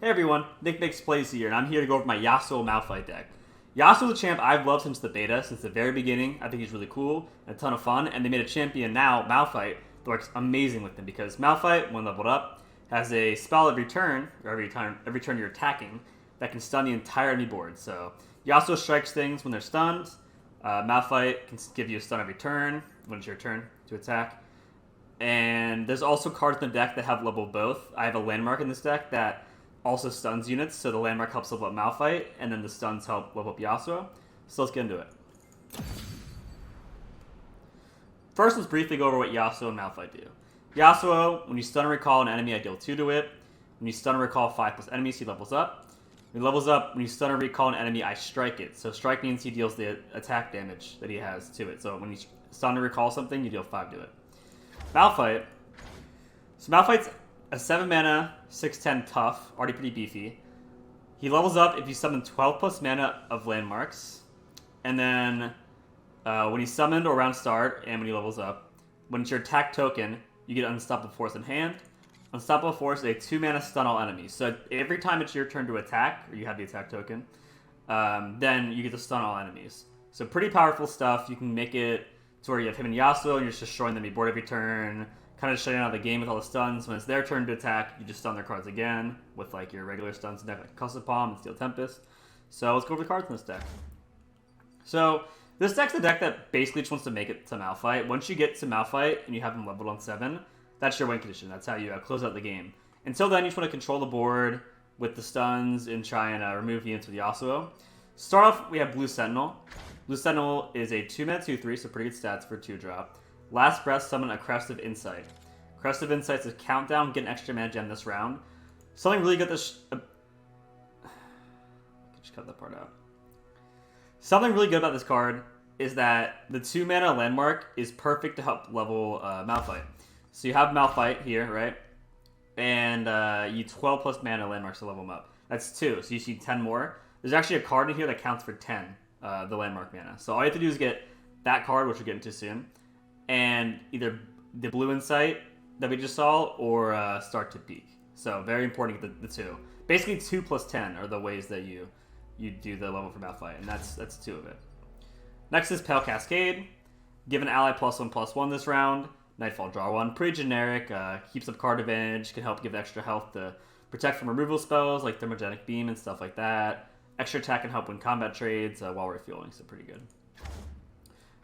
Hey everyone, NicMakesPlays here, and I'm here to go over my Yasuo Malphite deck. Yasuo's a champ I've loved since the beta, since the very beginning. I think he's really cool and a ton of fun, and they made a champion now, Malphite, that works amazing with him because Malphite, when leveled up, has a spell every turn, or every turn you're attacking, that can stun the entire enemy board. So Yasuo strikes things when they're stunned. Malphite can give you a stun every turn when it's your turn to attack. And there's also cards in the deck that have level both. I have a landmark in this deck that also stuns units, so the landmark helps level up Malphite, and then the stuns help level up Yasuo. So let's get into it. First, let's briefly go over what Yasuo and Malphite do. Yasuo, when you stun or recall an enemy, I deal 2 to it. When you stun or recall 5+ enemies, he levels up. When he levels up, when you stun or recall an enemy, I strike it. So strike means he deals the attack damage that he has to it. So when you stun or recall something, you deal 5 to it. Malphite. So Malphite's a 7 mana, 6/10 tough, already pretty beefy. He levels up if you summon 12+ mana of landmarks. And then when he's summoned or round start, and when he levels up, when it's your attack token, you get Unstoppable Force in hand. Unstoppable Force is a 2 mana stun all enemies. So every time it's your turn to attack, or you have the attack token, then you get to stun all enemies. So pretty powerful stuff. You can make it to where you have him and Yasuo, and you're just destroying them board every turn. Kind of shutting out the game with all the stuns. When it's their turn to attack, you just stun their cards again with like your regular stuns deck, like Custom Palm and Steel Tempest. So let's go over the cards in this deck. So this deck's a deck that basically just wants to make it to Malphite. Once you get to Malphite and you have him leveled on 7, that's your win condition. That's how you close out the game. Until then, you just want to control the board with the stuns and try and remove units with Yasuo. Start off, we have Blue Sentinel. Blue Sentinel is a 2 mana 2/3, so pretty good stats for 2-drop. Last breath, summon a Crest of Insight. Crest of Insight is a countdown, get an extra mana gem this round. Something really good this... I could just cut that part out. Something really good about this card is that the 2 mana landmark is perfect to help level Malphite. So you have Malphite here, right? And you 12+ mana landmarks to level him up. That's 2, so you see 10 more. There's actually a card in here that counts for 10, the landmark mana. So all you have to do is get that card, which we'll get into soon, and either the Blue Insight that we just saw, or Start to Peak. So very important to get the 2. Basically 2 + 10 are the ways that you do the level for Malphite, and that's 2 of it. Next is Pale Cascade. Give an ally +1/+1 this round. Nightfall, draw 1. Pretty generic. Keeps up card advantage. Can help give extra health to protect from removal spells like Thermogenic Beam and stuff like that. Extra attack can help win combat trades while refueling, so pretty good.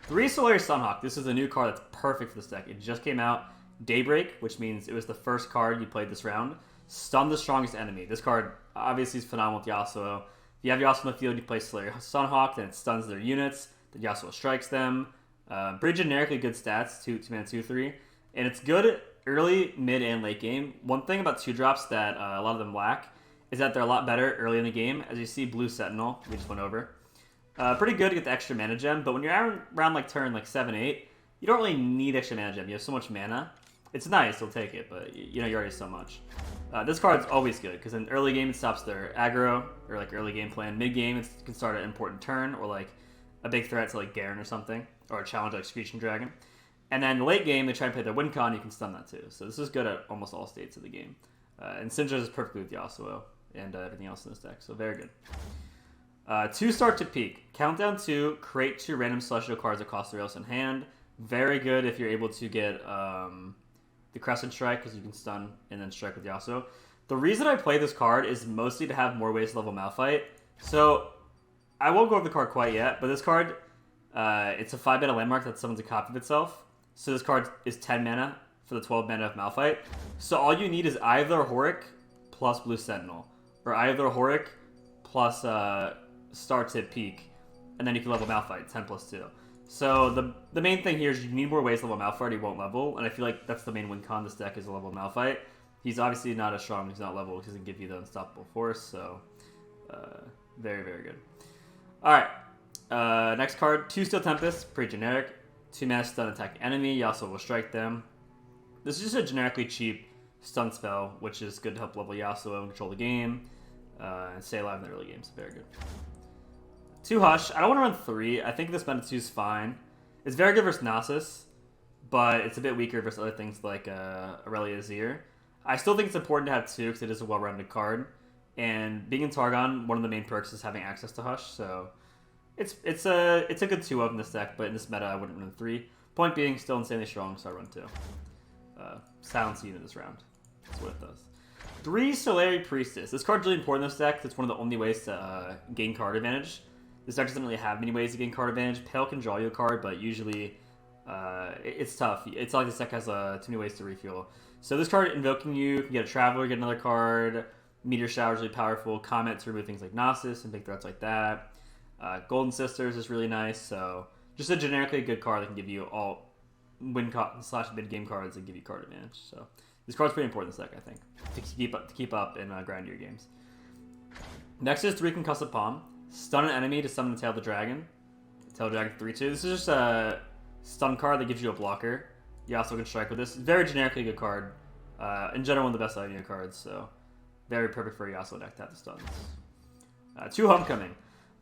3 Solari Sunhawk. This is a new card that's perfect for this deck. It just came out. Daybreak, which means it was the first card you played this round. Stun the strongest enemy. This card obviously is phenomenal with Yasuo. If you have Yasuo in the field, you play Solari Sunhawk, then it stuns their units. Then Yasuo strikes them. Pretty generically good stats, 2 mana 2/3. And it's good early, mid, and late game. One thing about 2-drops that a lot of them lack is that they're a lot better early in the game. As you see, Blue Sentinel, we just went over. Pretty good to get the extra mana gem, but when you're around like turn like 7-8, you don't really need extra mana gem. You have so much mana. It's nice, you'll take it, but you know you already have so much. This card's always good because in early game it stops their aggro or like early game plan. Mid game it can start an important turn or like a big threat to like Garen or something, or a challenge like Screeching Dragon. And then late game they try and play their win con, you can stun that too. So this is good at almost all states of the game. And Syndra is perfectly with Yasuo and everything else in this deck, so very good. 2 Start to Peak. Countdown 2, create 2 random celestial cards that cost 3 else in hand. Very good if you're able to get the Crescent Strike, because you can stun and then strike with Yasuo. The reason I play this card is mostly to have more ways to level Malphite. So I won't go over the card quite yet, but this card, it's a 5 mana landmark that summons a copy of itself. So this card is 10 mana for the 12 mana of Malphite. So all you need is either Horic plus Blue Sentinel, or either Horic plus Start to Peak, and then you can level Malphite, 10 + 2. So the main thing here is you need more ways to level Malphite, he won't level, and I feel like that's the main win con this deck is a level Malphite. He's obviously not as strong, he's not leveled, because he can give you the Unstoppable Force, so very, very good. Alright, next card, 2 Steel Tempest, pretty generic. 2 mana stun attack enemy, Yasuo will strike them. This is just a generically cheap stun spell, which is good to help level Yasuo and control the game, and stay alive in the early games, very good. 2 Hush. I don't want to run 3. I think this meta 2 is fine. It's very good versus Nasus, but it's a bit weaker versus other things like Aurelia Azir. I still think it's important to have 2 because it is a well-rounded card. And being in Targon, one of the main perks is having access to Hush, so it's a good 2-of in this deck, but in this meta I wouldn't run 3. Point being, still insanely strong, so I run 2. Silence unit this round. That's what it does. 3 Solari Priestess. This card's really important in this deck. It's one of the only ways to gain card advantage. This deck doesn't really have many ways to gain card advantage. Pale can draw you a card, but usually it's tough. It's not like this deck has too many ways to refuel. So this card, Invoking You, can get a Traveler, get another card. Meteor Shower is really powerful. Comet to remove things like Gnosis and big threats like that. Golden Sisters is really nice. So just a generically good card that can give you all win/mid-game cards that give you card advantage. So this card's pretty important in this deck, I think, to keep up and grind your games. Next is 3 Concussive Palm. Stun an enemy to summon the Tail of the Dragon. Tail of the Dragon 3/2. This is just a stun card that gives you a blocker. You also can strike with this. Very generically good card. In general, one of the best Idea cards, so very perfect for a Yasuo deck to have the stuns. 2 Homecoming.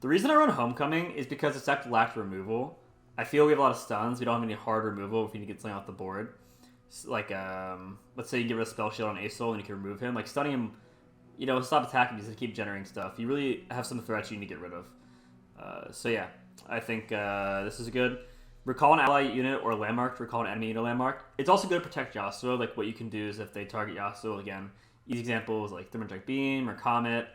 The reason I run Homecoming is because this deck lacked removal. I feel we have a lot of stuns. We don't have any hard removal if you need to get something off the board. Like, let's say you get rid of Spell Shield on Aesol and you can remove him. Like, stunning him, you know, stop attacking because they keep generating stuff. You really have some threats you need to get rid of. So yeah, I think this is good. Recall an ally unit or landmark to recall an enemy unit landmark. It's also good to protect Yasuo. Like, what you can do is if they target Yasuo, again, easy examples like Thermalgic Beam or Comet,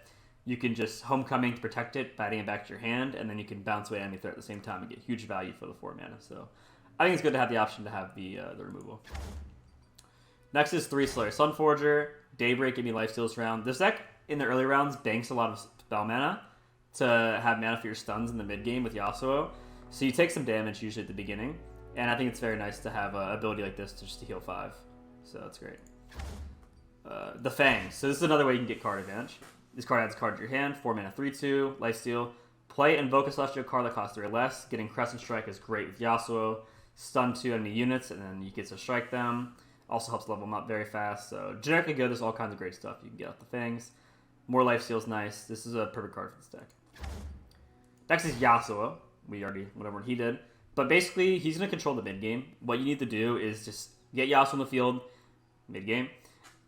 you can just Homecoming to protect it, batting it back to your hand, and then you can bounce away enemy threat at the same time and get huge value for the 4 mana. So I think it's good to have the option to have the removal. Next is 3 Slayer Sunforger. Daybreak, give me lifesteals round. This deck, in the early rounds, banks a lot of spell mana to have mana for your stuns in the mid game with Yasuo. So you take some damage usually at the beginning, and I think it's very nice to have an ability like this to heal 5. So that's great. The Fangs. So this is another way you can get card advantage. This card adds a card to your hand, 4 mana 3/2, lifesteal. Play Invoke a Celestial card that costs 3 or less. Getting Crescent Strike is great with Yasuo. Stun 2 enemy units, and then you get to strike them. Also helps level them up very fast. So generically good. There's all kinds of great stuff you can get out the Fangs. More lifesteal is nice. This is a perfect card for this deck. Next is Yasuo. We already went over what he did. But basically, he's going to control the mid game. What you need to do is just get Yasuo in the field mid game.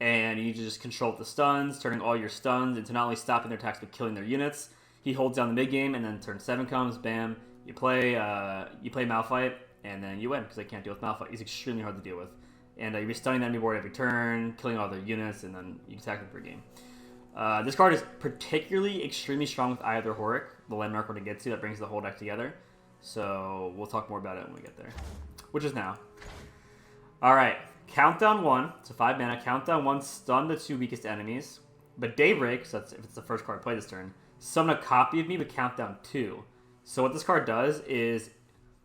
And you need to just control the stuns, turning all your stuns into not only stopping their attacks but killing their units. He holds down the mid game, and then turn 7 comes, bam. You play Malphite, and then you win because they can't deal with Malphite. He's extremely hard to deal with. And you'll be stunning the enemy board every turn, killing all their units, and then you attack them for a game. This card is particularly extremely strong with Eye of the Horror, the landmark we're going to get to that brings the whole deck together. So we'll talk more about it when we get there, which is now. All right, Countdown 1. So 5 mana. Countdown 1, stun the 2 weakest enemies. But Daybreak, so that's if it's the first card played this turn, summon a copy of me with Countdown 2. So what this card does is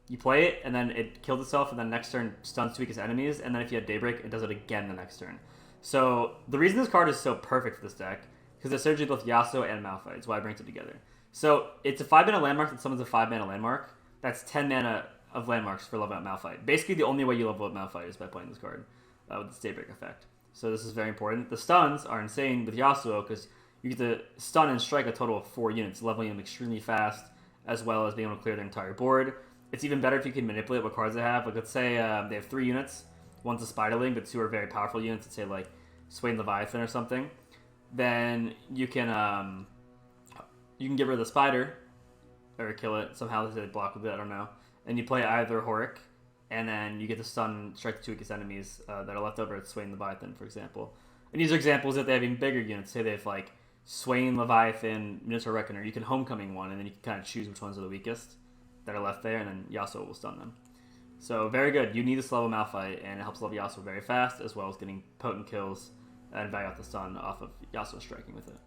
you play it, and then it kills itself, and then next turn stuns 2 weakest enemies, and then if you have Daybreak, it does it again the next turn. So the reason this card is so perfect for this deck, because it synergy both Yasuo and Malphite. It's why it brings it together. So it's a 5 mana landmark that summons a 5 mana landmark. That's 10 mana of landmarks for leveling up Malphite. Basically, the only way you level up Malphite is by playing this card with this Daybreak effect. So this is very important. The stuns are insane with Yasuo because you get to stun and strike a total of 4 units, leveling them extremely fast, as well as being able to clear their entire board. It's even better if you can manipulate what cards they have. Like, let's say they have 3 units. One's a Spiderling, but 2 are very powerful units. Let's say, like, Swain Leviathan or something. Then you can get rid of the Spider, or kill it. Somehow they block with it, I don't know. And you play either Horic, and then you get to stun strike the 2 weakest enemies that are left over at Swain Leviathan, for example. And these are examples that they have even bigger units. Say they have, like, Swain Leviathan, Minotaur Reckoner. You can Homecoming one, and then you can kind of choose which ones are the weakest that are left there, and then Yasuo will stun them. So very good. You need this level Malphite, and it helps level Yasuo very fast, as well as getting potent kills and value out the stun off of Yasuo striking with it.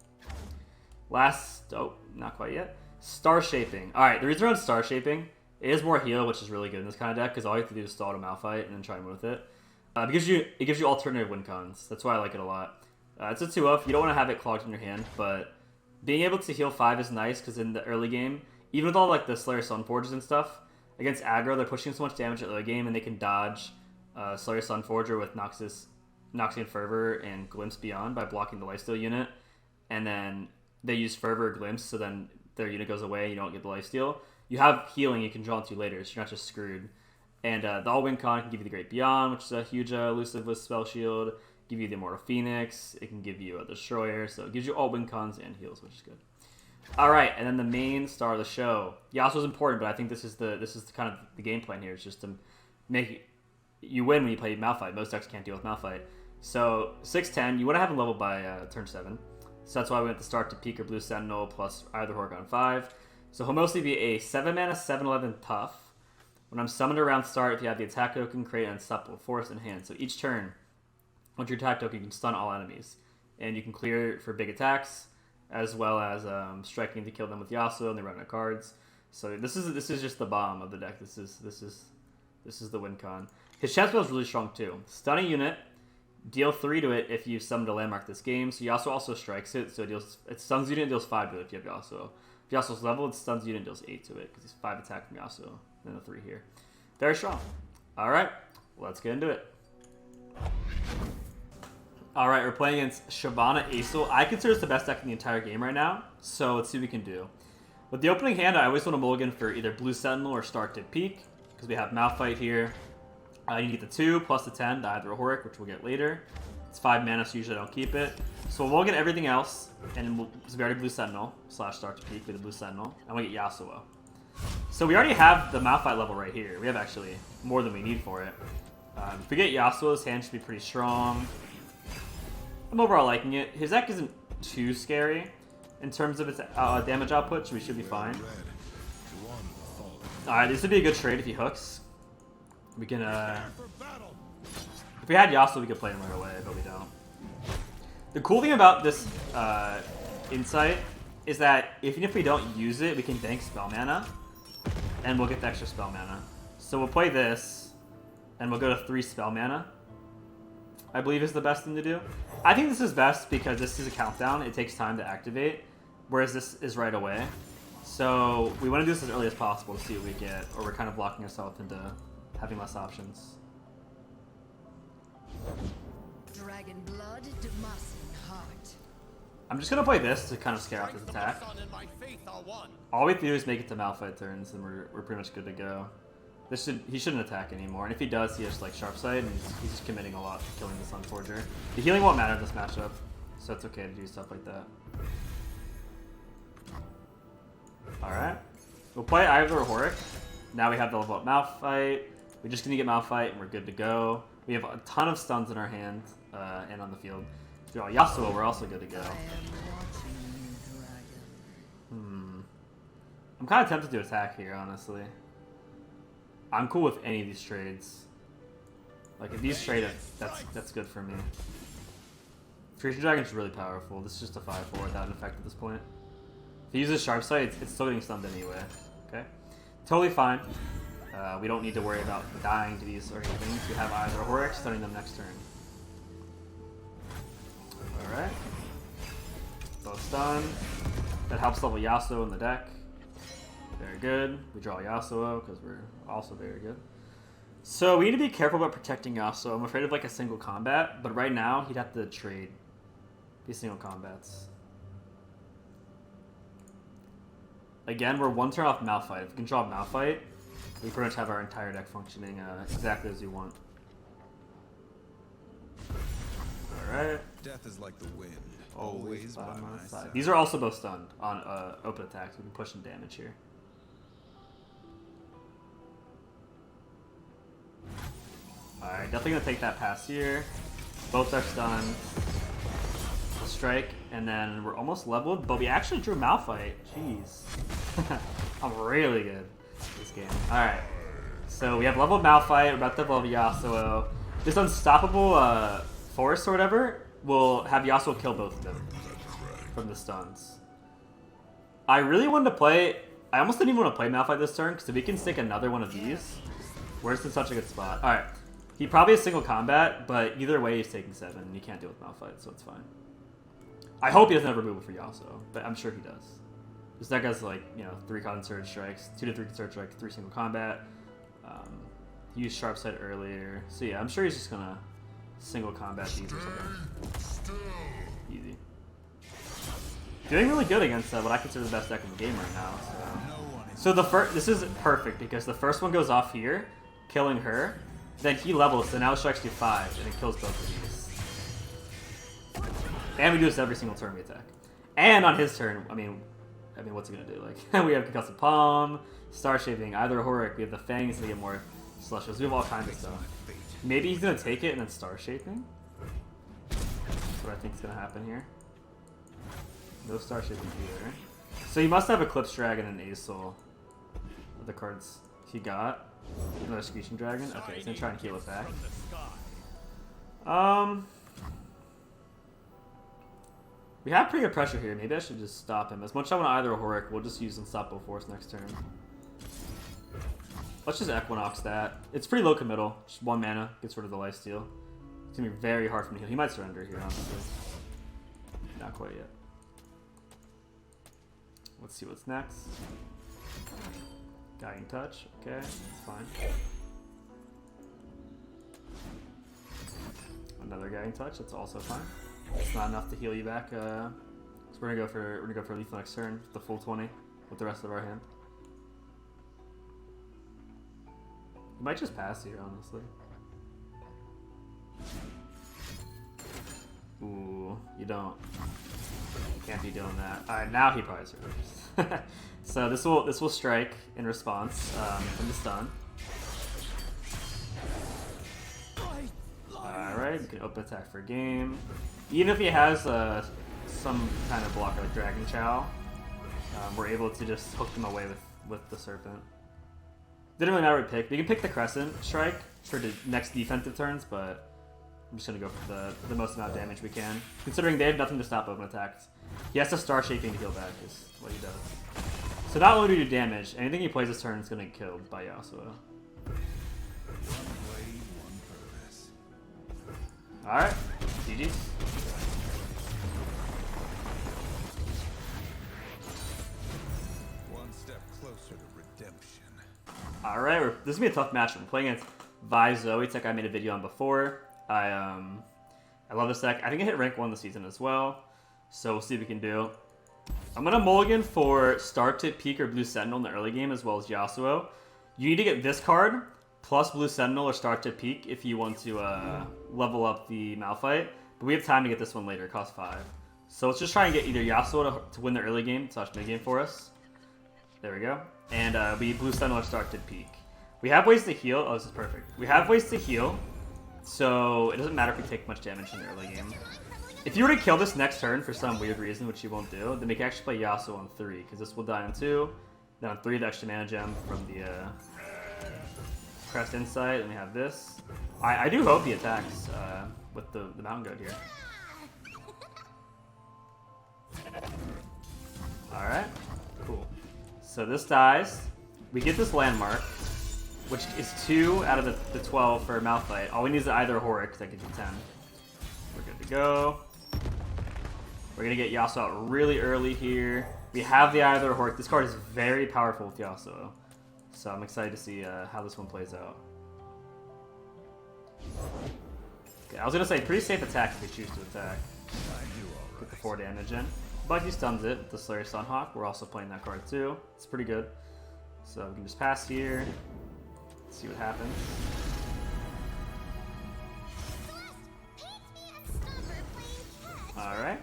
Last, not quite yet. Star Shaping. Alright, the reason around Star Shaping, it is more heal, which is really good in this kind of deck, because all you have to do is stall to Malphite and then try and win with it. It gives you alternative win cons. That's why I like it a lot. It's a 2-of. You don't want to have it clogged in your hand, but being able to heal 5 is nice, because in the early game, even with all like the Slayer Sunforgers and stuff, against aggro, they're pushing so much damage at early game, and they can dodge Slayer Sunforger with Noxian Fervor and Glimpse Beyond by blocking the lifesteal unit, and then they use Fervor or Glimpse, so then their unit goes away, you don't get the lifesteal. You have healing you can draw into later, so you're not just screwed. And the All-Win Con can give you the Great Beyond, which is a huge elusive with Spell Shield. give you the Immortal Phoenix. It can give you a Destroyer. So it gives you all win cons and heals, which is good. All right, and then the main star of the show. Yasuo's important, but I think this is the kind of the game plan here. It's just to make you win when you play Malphite. Most decks can't deal with Malphite. So 6-10, you want to have him leveled by turn 7. So that's why we went to start to peak or Blue Sentinel plus either Hork on 5. So he'll mostly be a 7 mana 7/11 tough. When I'm summoned around start, if you have the attack token, create an unstoppable force in hand. So each turn, once your attack token, you can stun all enemies, and you can clear for big attacks, as well as striking to kill them with Yasuo, and they run out of cards. So this is just the bomb of the deck. This is the win con. His chat spell is really strong too. Stun a unit, deal 3 to it if you've summoned a landmark this game. So Yasuo also strikes it, so it stuns unit and deals 5 to it if you have Yasuo. If Yasuo's leveled, it stuns unit and deals 8 to it because he's 5 attack from Yasuo, and the 3 here. Very strong. All right, let's get into it. All right, we're playing against Shyvana Yasuo. I consider this the best deck in the entire game right now, so let's see what we can do. With the opening hand, I always want to mulligan for either Blue Sentinel or start to peak, because we have Malphite here. You can get the 2 plus the 10 to either a Hork, which we'll get later. It's 5 mana, so usually I don't keep it. So we'll get everything else, and we'll already Blue Sentinel / start to peak with the Blue Sentinel, and we'll get Yasuo. So we already have the Malphite level right here. We have actually more than we need for it. If we get Yasuo, his hand should be pretty strong. I'm overall liking it. His deck isn't too scary in terms of its damage output, so we should be fine. Alright, this would be a good trade if he hooks. We can, if we had Yasuo, we could play him right away, but we don't. The cool thing about this insight is that even if we don't use it, we can bank spell mana, and we'll get the extra spell mana. So we'll play this, and we'll go to 3 spell mana, I believe is the best thing to do. I think this is best because this is a countdown. It takes time to activate, whereas this is right away. So we want to do this as early as possible to see what we get, or we're kind of blocking ourselves into having less options. Dragon blood, Demacian heart. I'm just going to play this to kind of scare off his attack. All we have to do is make it to Malphite turns, and we're pretty much good to go. He shouldn't attack anymore, and if he does, he has like sharp sight, and he's just committing a lot to killing the Sun Forger. The healing won't matter in this matchup, so it's okay to do stuff like that. Alright. We'll play either Hork. Now we have the level up Malphite. We're just going to get Malphite, and we're good to go. We have a ton of stuns in our hand and on the field. If we draw Yasuo, we're also good to go. I'm kind of tempted to attack here, honestly. I'm cool with any of these trades. Like, if these trade, that's good for me. Fusion Dragon's really powerful. This is just a 5/4 without an effect at this point. If he uses Sharp Sight, it's still getting stunned anyway. Okay? Totally fine. We don't need to worry about dying to these or anything. We have either Hork stunning them next turn. Alright. Both stun. That helps level Yasuo in the deck. Very good. We draw Yasuo because we're also very good. So we need to be careful about protecting Yasuo. I'm afraid of like a single combat, but right now he'd have to trade these single combats. Again, we're 1 turn off Malphite. If we can draw Malphite, we pretty much have our entire deck functioning exactly as we want. Alright. Death is like the wind, Always by my side. These are also both stunned on open attacks. We can push some damage here. Alright, definitely gonna take that pass here. Both are stunned. Strike, and then we're almost leveled, but we actually drew Malphite. Jeez. I'm really good at this game. Alright. So we have leveled Malphite, we're about to level Yasuo. This unstoppable force or whatever will have Yasuo kill both of them from the stuns. I really wanted to play... I almost didn't even want to play Malphite this turn, because if we can stick another one of these, we're in such a good spot. Alright. He probably has single combat, but either way he's taking 7, and you can't deal with Malphite, so it's fine. I hope he doesn't have removal for Yasuo, but I'm sure he does. This deck has like, 3 concentrated strikes, 2 to 3 concentrated strikes, 3 single combat. He used Sharp Sight earlier. So yeah, I'm sure he's just gonna single combat these or something. Easy. Doing really good against what I consider the best deck in the game right now. So this is perfect because the first one goes off here, killing her. Then he levels, so now strikes do 5, and it kills both of these. And we do this every single turn we attack. And on his turn, I mean, what's he gonna do? Like, we have Concussive Palm, Star Shaping, either Horric. We have the Fangs to get more Celestials. We have all kinds of stuff. Maybe he's gonna take it and then Star Shaping. That's what I think is gonna happen here. No Star Shaping either. So he must have Eclipse Dragon and Aesol. The cards he got. Another Screeching Dragon. Okay, he's gonna try and heal it back. We have pretty good pressure here. Maybe I should just stop him. As much as I want either Horric, we'll just use Unstoppable Force next turn. Let's just Equinox that. It's pretty low committal. Just 1 mana, gets rid of the lifesteal. It's gonna be very hard for me to heal. He might surrender here, honestly. Not quite yet. Let's see what's next. Guiding Touch. Okay, that's fine. Another Guiding Touch. That's also fine. It's not enough to heal you back. So we're gonna go for lethal next turn, the full 20 with the rest of our hand. You might just pass here, honestly. Ooh, you don't. Can't be doing that. All right, now he probably surrenders. So this will strike in response from the stun. All right, we can open attack for game. Even if he has some kind of blocker like Dragon Chow, we're able to just hook them away with the Serpent. Didn't really matter what we picked. We can pick the Crescent Strike for the next defensive turns, but I'm just gonna go for the most amount of damage we can. Considering they have nothing to stop open attacks. He has to Star Shaping to heal back is what he does. So not only do we do damage, anything he plays this turn is gonna get killed by Yasuo. Alright, GG's. One step closer to redemption. Alright, this is gonna be a tough match. I'm playing against Vi Zoe, tech I made a video on before. I love this deck. I think I hit rank 1 this season as well. So we'll see what we can do. I'm gonna mulligan for Star Tip Peak or Blue Sentinel in the early game as well as Yasuo. You need to get this card plus Blue Sentinel or Star Tip Peak if you want to level up the Malphite. But we have time to get this one later. It costs 5. So let's just try and get either Yasuo to win the early game / mid game for us. There we go. And we Blue Sentinel or Star Tip Peak. We have ways to heal. Oh, this is perfect. We have ways to heal. So it doesn't matter if we take much damage in the early game. If you were to kill this next turn for some weird reason, which you won't do, then we can actually play Yasuo on 3, because this will die on 2. Then on 3, the extra mana gem from the Crest Insight, and we have this. I do hope he attacks with the Mountain Goat here. Alright, cool. So this dies. We get this landmark, which is 2 out of the 12 for Malphite. All we need is either Horric, that gives you 10. We're good to go. We're going to get Yasuo out really early here. We have the either Horric. This card is very powerful with Yasuo. So I'm excited to see how this one plays out. Okay, I was going to say, pretty safe attack if we choose to attack. Get the 4 damage in. But he stuns it with the Slayer Sunhawk. We're also playing that card too. It's pretty good. So we can just pass here. See what happens. Alright.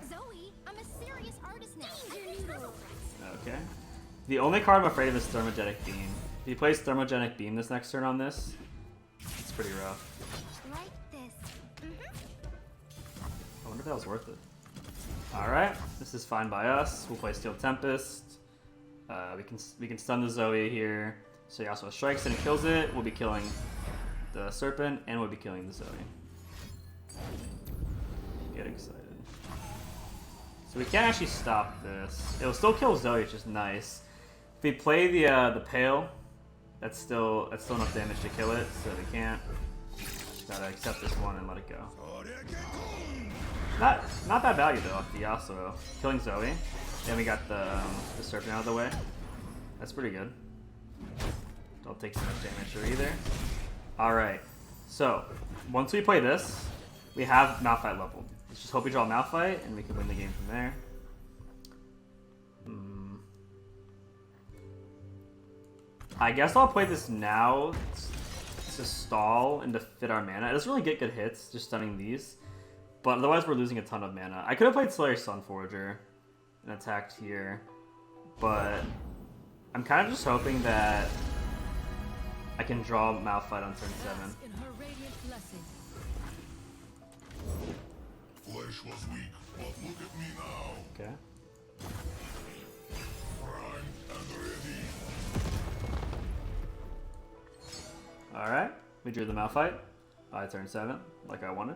Okay. The only card I'm afraid of is Thermogenic Beam. If he plays Thermogenic Beam this next turn on this, it's pretty rough. I wonder if that was worth it. Alright, this is fine by us. We'll play Steel Tempest. We can stun the Zoe here. So Yasuo strikes and kills it. We'll be killing the Serpent, and we'll be killing the Zoe. Get excited. So we can't actually stop this. It'll still kill Zoe, which is nice. If we play the Pale, that's still enough damage to kill it, so we can't. Just gotta accept this one and let it go. Not bad value though off the Yasuo. Killing Zoe. Then we got the Serpent out of the way. That's pretty good. Don't take too much damage there either. Alright, so once we play this, we have Malphite leveled. Let's just hope we draw Malphite and we can win the game from there. I guess I'll play this now to stall and to fit our mana. It doesn't really get good hits, just stunning these. But otherwise, we're losing a ton of mana. I could have played Slayer Sunforger and attacked here, but I'm kind of just hoping that I can draw Malphite on turn 7. In her radiant blessing. Flesh was weak, but look at me now. Okay. Primed and ready. Alright, we drew the Malphite by turn 7, like I wanted.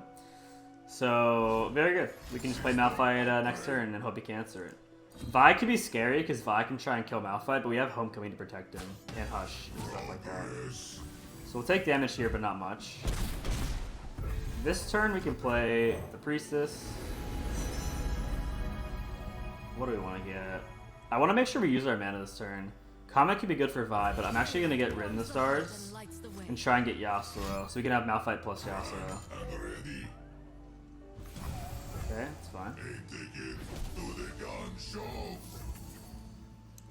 So, very good. We can just play Malphite next turn and hope he can answer it. Vi could be scary because Vi can try and kill Malphite, but we have Homecoming to protect him, and Hush, and stuff like that. So we'll take damage here, but not much. This turn we can play the Priestess. What do we want to get? I want to make sure we use our mana this turn. Comet could be good for Vi, but I'm actually going to get Rid in the Stars and try and get Yasuo, so we can have Malphite plus Yasuo. Okay, that's fine.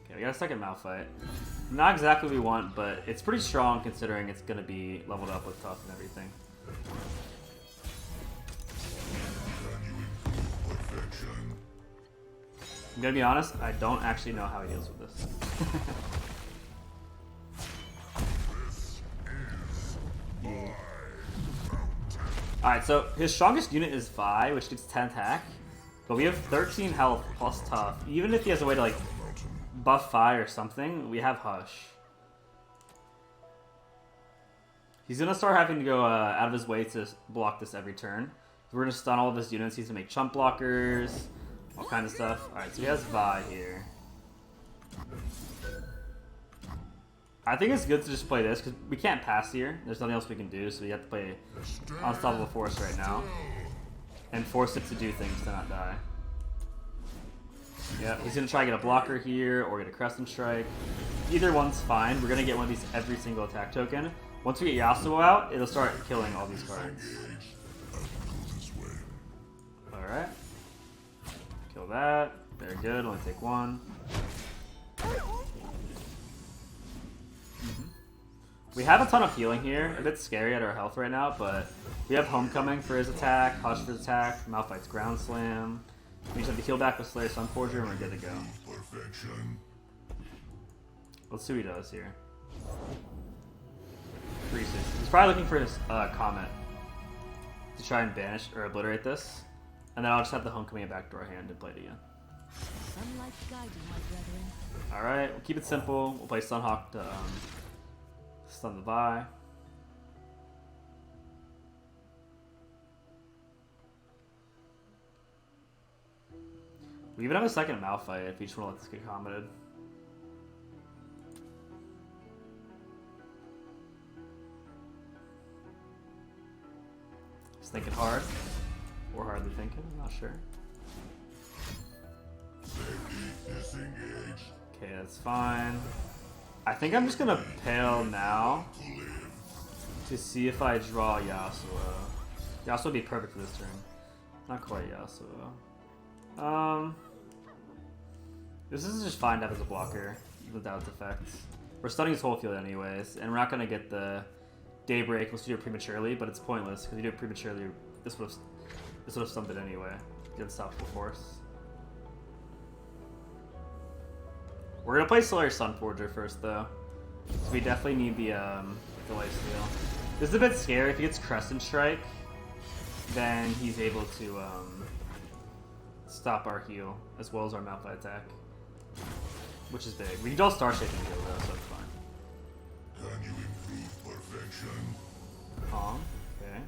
Okay, we got a second Malphite. Not exactly what we want, but it's pretty strong considering it's going to be leveled up with tough and everything. I'm going to be honest, I don't actually know how he deals with this. Alright, so his strongest unit is Vi, which gets 10 attack, but we have 13 health plus tough. Even if he has a way to like buff Vi or something, we have Hush. He's gonna start having to go out of his way to block this every turn. We're gonna stun all of his units. He's gonna make chump blockers, all kinds of stuff. Alright, so he has Vi here. I think it's good to just play this, because we can't pass here. There's nothing else we can do, so we have to play Unstoppable Force right now. And force it to do things to not die. Yeah, he's going to try to get a blocker here, or get a Crescent Strike. Either one's fine. We're going to get one of these every single attack token. Once we get Yasuo out, it'll start killing all these cards. Alright. Kill that. Very good, only take one. We have a ton of healing here. A bit scary at our health right now, but we have Homecoming for his attack, Hush for his attack, Malphite's Ground Slam. We just have to heal back with Slayer Sunforger and we're good to go. Let's see what he does here. He's probably looking for his Comet to try and banish or obliterate this. And then I'll just have the Homecoming in backdoor hand and play it again. Sunlight guide you, my brethren. Alright, we'll keep it simple. We'll play Sunhawk to stun the Vi. We even have a second Malphite if you just want to let this get commented. Just thinking hard. Or hardly thinking, I'm not sure. Okay, that's fine. I think I'm just gonna Pale now to see if I draw Yasuo. Yasuo would be perfect for this turn. Not quite Yasuo. This is just fine to have as a blocker without its effects. We're stunning his whole field anyways, and we're not gonna get the Daybreak unless we do it prematurely, but it's pointless because if you do it prematurely, this would have stunned it anyway. Get Unstoppable Force. We're gonna play Slayer Sunforger first though. So we definitely need the lifesteal. This is a bit scary. If he gets Crescent Strike, then he's able to stop our heal as well as our Malphite attack. Which is big. We can all Star Shape and heal though, so it's fine. Can you improve perfection? Calm, okay.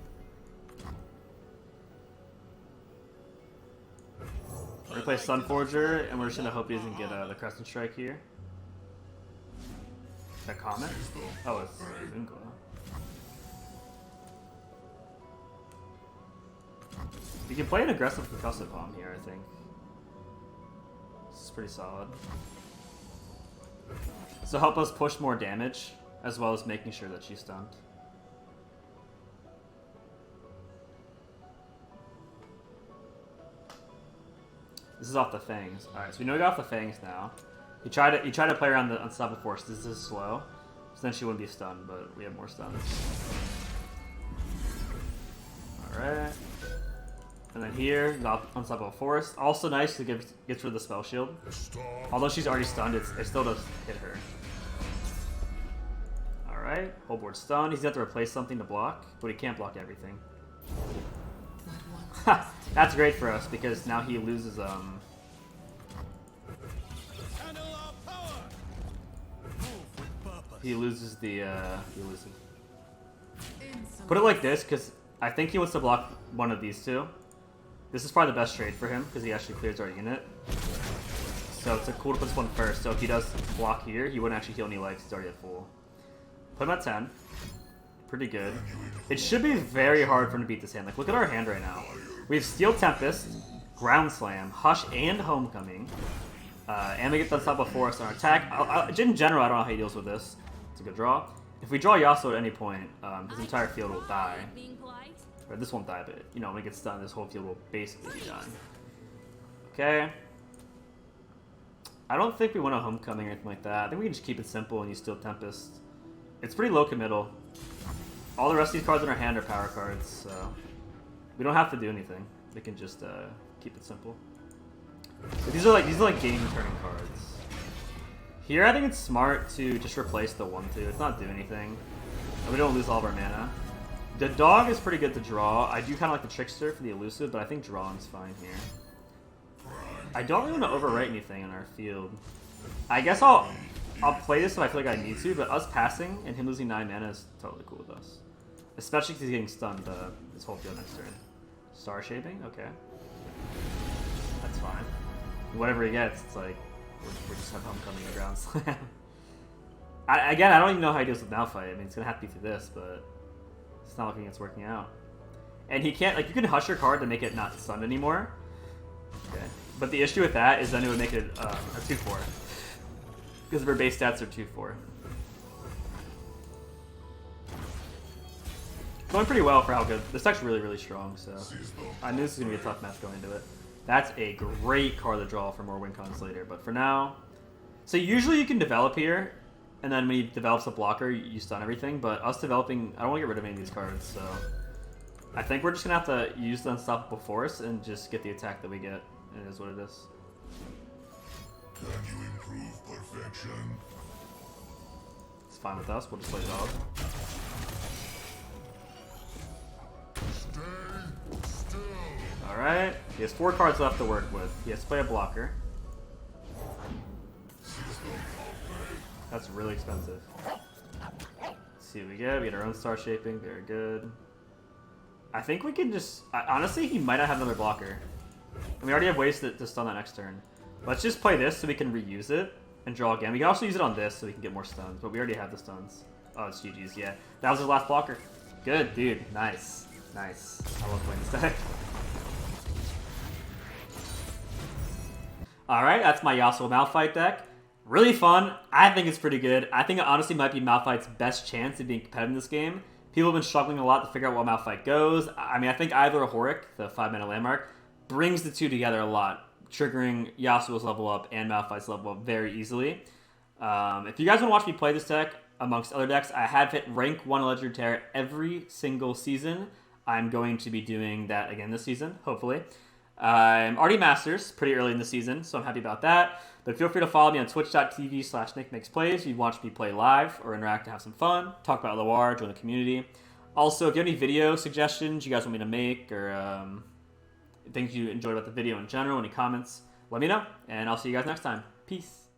We're gonna play Sunforger, and we're just gonna hope he doesn't get the Crescent Strike here. Is that Comet? Oh, it's Moonglow. You can play an aggressive Concussive Bomb here, I think. This is pretty solid. So help us push more damage, as well as making sure that she's stunned. This is off the Fangs. Alright, so we know we got off the Fangs now. He tried to play around the Unstoppable Force. This is slow. So then she wouldn't be stunned, but we have more stuns. Alright. And then here, got Unstoppable Forest. Also nice to gets rid of the spell shield. Although she's already stunned, it still does hit her. Alright, whole board stunned. He's got to replace something to block, but he can't block everything. That's great for us because now he loses he loses the Put it like this, because I think he wants to block one of these two. This is probably the best trade for him because he actually clears our unit. So it's cool to put this one first. So if he does block here, he wouldn't actually heal any life. He's already at full. Put him at 10. Pretty good. It should be very hard for him to beat this hand. Like, look at our hand right now. We have Steel Tempest, Ground Slam, Hush, and Homecoming. And we get the Unstoppable Forest on our attack. In general, I don't know how he deals with this. It's a good draw. If we draw Yasuo at any point, his entire field will die. Or this won't die, but you know, when it gets done, this whole field will basically be done. Okay. I don't think we want a Homecoming or anything like that. I think we can just keep it simple and use Steel Tempest. It's pretty low committal. All the rest of these cards in our hand are power cards, so we don't have to do anything. We can just keep it simple. But these are like game turning cards. Here, I think it's smart to just replace the 1/2. It's not doing anything, and we don't lose all of our mana. The dog is pretty good to draw. I do kind of like the trickster for the elusive, but I think drawing's fine here. I don't really want to overwrite anything in our field. I guess I'll play this if I feel like I need to, but us passing and him losing 9 mana is totally cool with us. Especially because he's getting stunned this whole field next turn. Star Shaping? Okay. That's fine. Whatever he gets, it's like, we're just have Homecoming and Ground Slam. Again, I don't even know how he deals with Malphite. I mean, it's going to have to be through this, but it's not looking like it's working out. And he can't, like, you can hush your card to make it not stunned anymore. Okay. But the issue with that is then it would make it a 2/4. Because our base stats are 2/4. Going pretty well for how good. This deck's really, really strong, so I knew this was going to be a tough match going into it. That's a great card to draw for more win cons later, but for now... So usually you can develop here, and then when he develops a blocker, you stun everything, but us developing... I don't want to get rid of any of these cards, so... I think we're just going to have to use the Unstoppable Force and just get the attack that we get. It is what it is. Can you improve perfection? It's fine with us, we'll just play dog. Stay still. Alright, he has 4 cards left to work with. He has to play a blocker. That's really expensive. Let's see what we get. We get our own Star Shaping, very good. I think we can just... honestly, he might not have another blocker. And we already have ways to stun that next turn. Let's just play this so we can reuse it and draw again. We can also use it on this so we can get more stuns, but we already have the stuns. Oh, it's GG's, yeah. That was his last blocker. Good, dude. Nice. Nice. I love playing this deck. Alright, that's my Yasuo Malphite deck. Really fun. I think it's pretty good. I think it honestly might be Malphite's best chance of being competitive in this game. People have been struggling a lot to figure out what Malphite goes. I mean, I think either Horric, the 5-mana landmark, brings the two together a lot, triggering Yasuo's level up and Malphite's level up very easily. If you guys want to watch me play this deck, amongst other decks, I have hit rank 1 Runeterra every single season. I'm going to be doing that again this season, hopefully. I'm already Masters pretty early in the season, so I'm happy about that. But feel free to follow me on twitch.tv/NicMakesPlays if you watch me play live or interact and have some fun, talk about LOR, join the community. Also, if you have any video suggestions you guys want me to make or things you enjoyed about the video in general, any comments, let me know. And I'll see you guys next time. Peace.